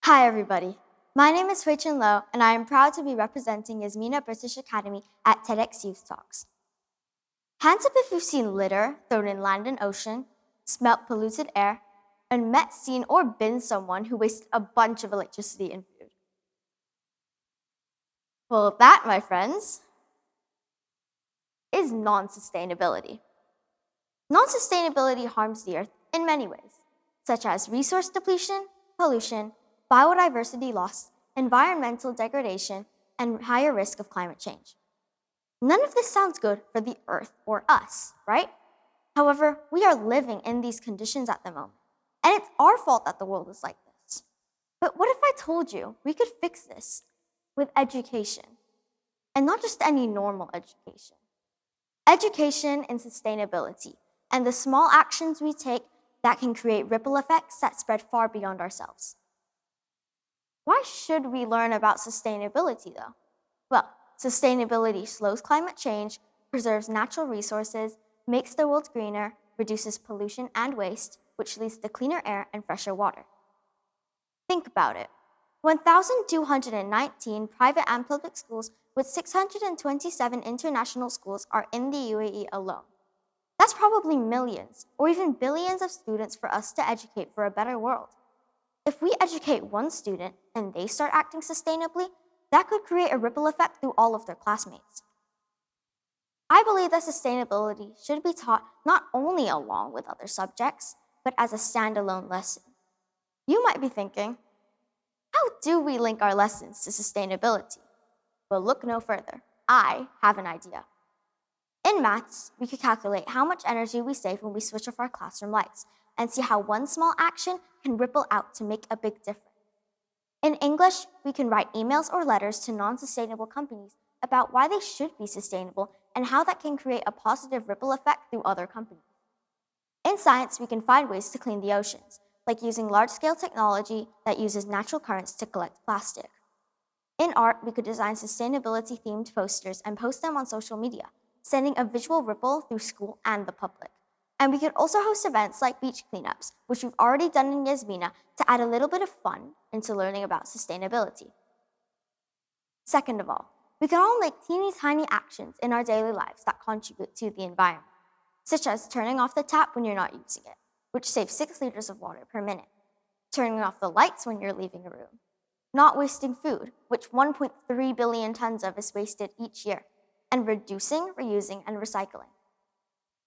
Hi, everybody. My name is Hui Chun Lo, and I am proud to be representing Yasmina British Academy at TEDx Youth Talks. Hands up if you've seen litter thrown in land and ocean, smelt polluted air, and met, seen, or been someone who wasted a bunch of electricity and food. Well, that, my friends, is non-sustainability. Non-sustainability harms the Earth in many ways, such as resource depletion, pollution, biodiversity loss, environmental degradation, and higher risk of climate change. None of this sounds good for the Earth or us, right? However, we are living in these conditions at the moment, and it's our fault that the world is like this. But what if I told you we could fix this with education, and not just any normal education? Education and sustainability, and the small actions we take that can create ripple effects that spread far beyond ourselves. Why should we learn about sustainability, though? Well, sustainability slows climate change, preserves natural resources, makes the world greener, reduces pollution and waste, which leads to cleaner air and fresher water. Think about it. 1,219 private and public schools with 627 international schools are in the UAE alone. That's probably millions or even billions of students for us to educate for a better world. If we educate one student and they start acting sustainably, that could create a ripple effect through all of their classmates. I believe that sustainability should be taught not only along with other subjects, but as a standalone lesson. You might be thinking, how do we link our lessons to sustainability? Well, look no further. I have an idea. In maths, we could calculate how much energy we save when we switch off our classroom lights and see how one small action can ripple out to make a big difference. In English, we can write emails or letters to non-sustainable companies about why they should be sustainable and how that can create a positive ripple effect through other companies. In science, we can find ways to clean the oceans, like using large-scale technology that uses natural currents to collect plastic. In art, we could design sustainability-themed posters and post them on social media, sending a visual ripple through school and the public. And we could also host events like beach cleanups, which we've already done in Yasmina, to add a little bit of fun into learning about sustainability. Second of all, we can all make teeny tiny actions in our daily lives that contribute to the environment, such as turning off the tap when you're not using it, which saves 6 liters of water per minute, turning off the lights when you're leaving a room, not wasting food, which 1.3 billion tons of is wasted each year, and reducing, reusing, and recycling.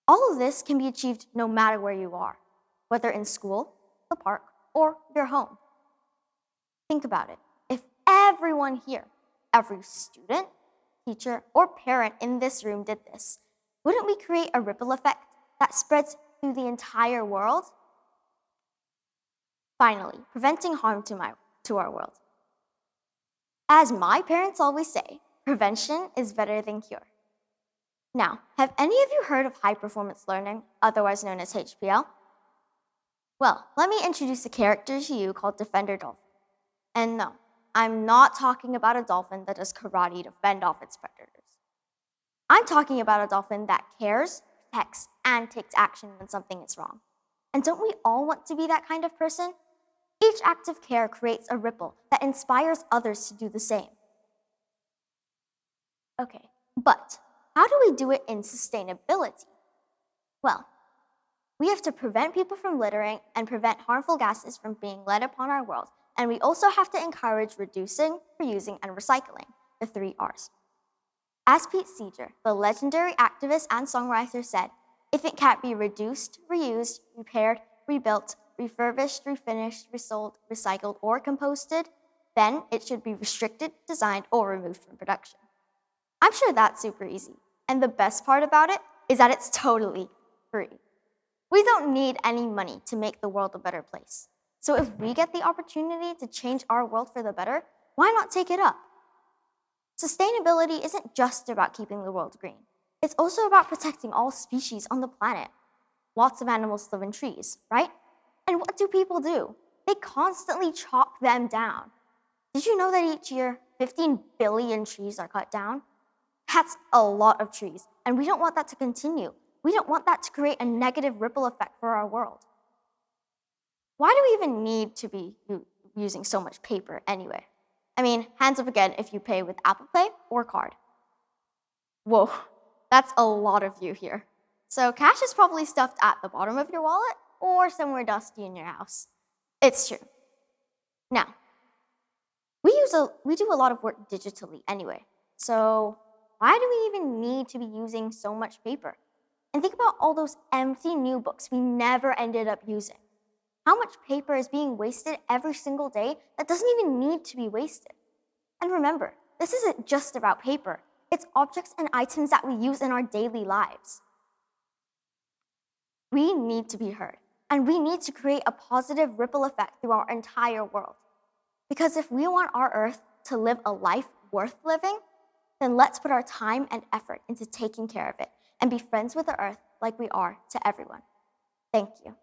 All of this can be achieved no matter where you are, whether in school, the park, or your home. Think about it. If everyone here, every student, teacher, or parent in this room did this, wouldn't we create a ripple effect that spreads through the entire world? Finally, preventing harm to our world. As my parents always say, prevention is better than cure. Now, have any of you heard of high-performance learning, otherwise known as HPL? Well, let me introduce a character to you called Defender Dolphin. And no, I'm not talking about a dolphin that does karate to fend off its predators. I'm talking about a dolphin that cares, protects, and takes action when something is wrong. And don't we all want to be that kind of person? Each act of care creates a ripple that inspires others to do the same. Okay, but how do we do it in sustainability? Well, we have to prevent people from littering and prevent harmful gases from being let upon our world. And we also have to encourage reducing, reusing, and recycling, the 3 R's. As Pete Seeger, the legendary activist and songwriter, said, if it can't be reduced, reused, repaired, rebuilt, refurbished, refinished, resold, recycled, or composted, then it should be restricted, designed, or removed from production. I'm sure that's super easy. And the best part about it is that it's totally free. We don't need any money to make the world a better place. So if we get the opportunity to change our world for the better, why not take it up? Sustainability isn't just about keeping the world green. It's also about protecting all species on the planet. Lots of animals live in trees, right? And what do people do? They constantly chop them down. Did you know that each year, 15 billion trees are cut down? That's a lot of trees, and we don't want that to continue. We don't want that to create a negative ripple effect for our world. Why do we even need to be using so much paper anyway. I mean, hands up again if you pay with Apple Pay or card. Whoa, that's a lot of you here. So cash is probably stuffed at the bottom of your wallet or somewhere dusty in your house. It's true. Now, we do a lot of work digitally anyway. So why do we even need to be using so much paper? And think about all those empty new books we never ended up using. How much paper is being wasted every single day that doesn't even need to be wasted? And remember, this isn't just about paper. It's objects and items that we use in our daily lives. We need to be heard, and we need to create a positive ripple effect through our entire world. Because if we want our Earth to live a life worth living, then let's put our time and effort into taking care of it and be friends with the Earth like we are to everyone. Thank you.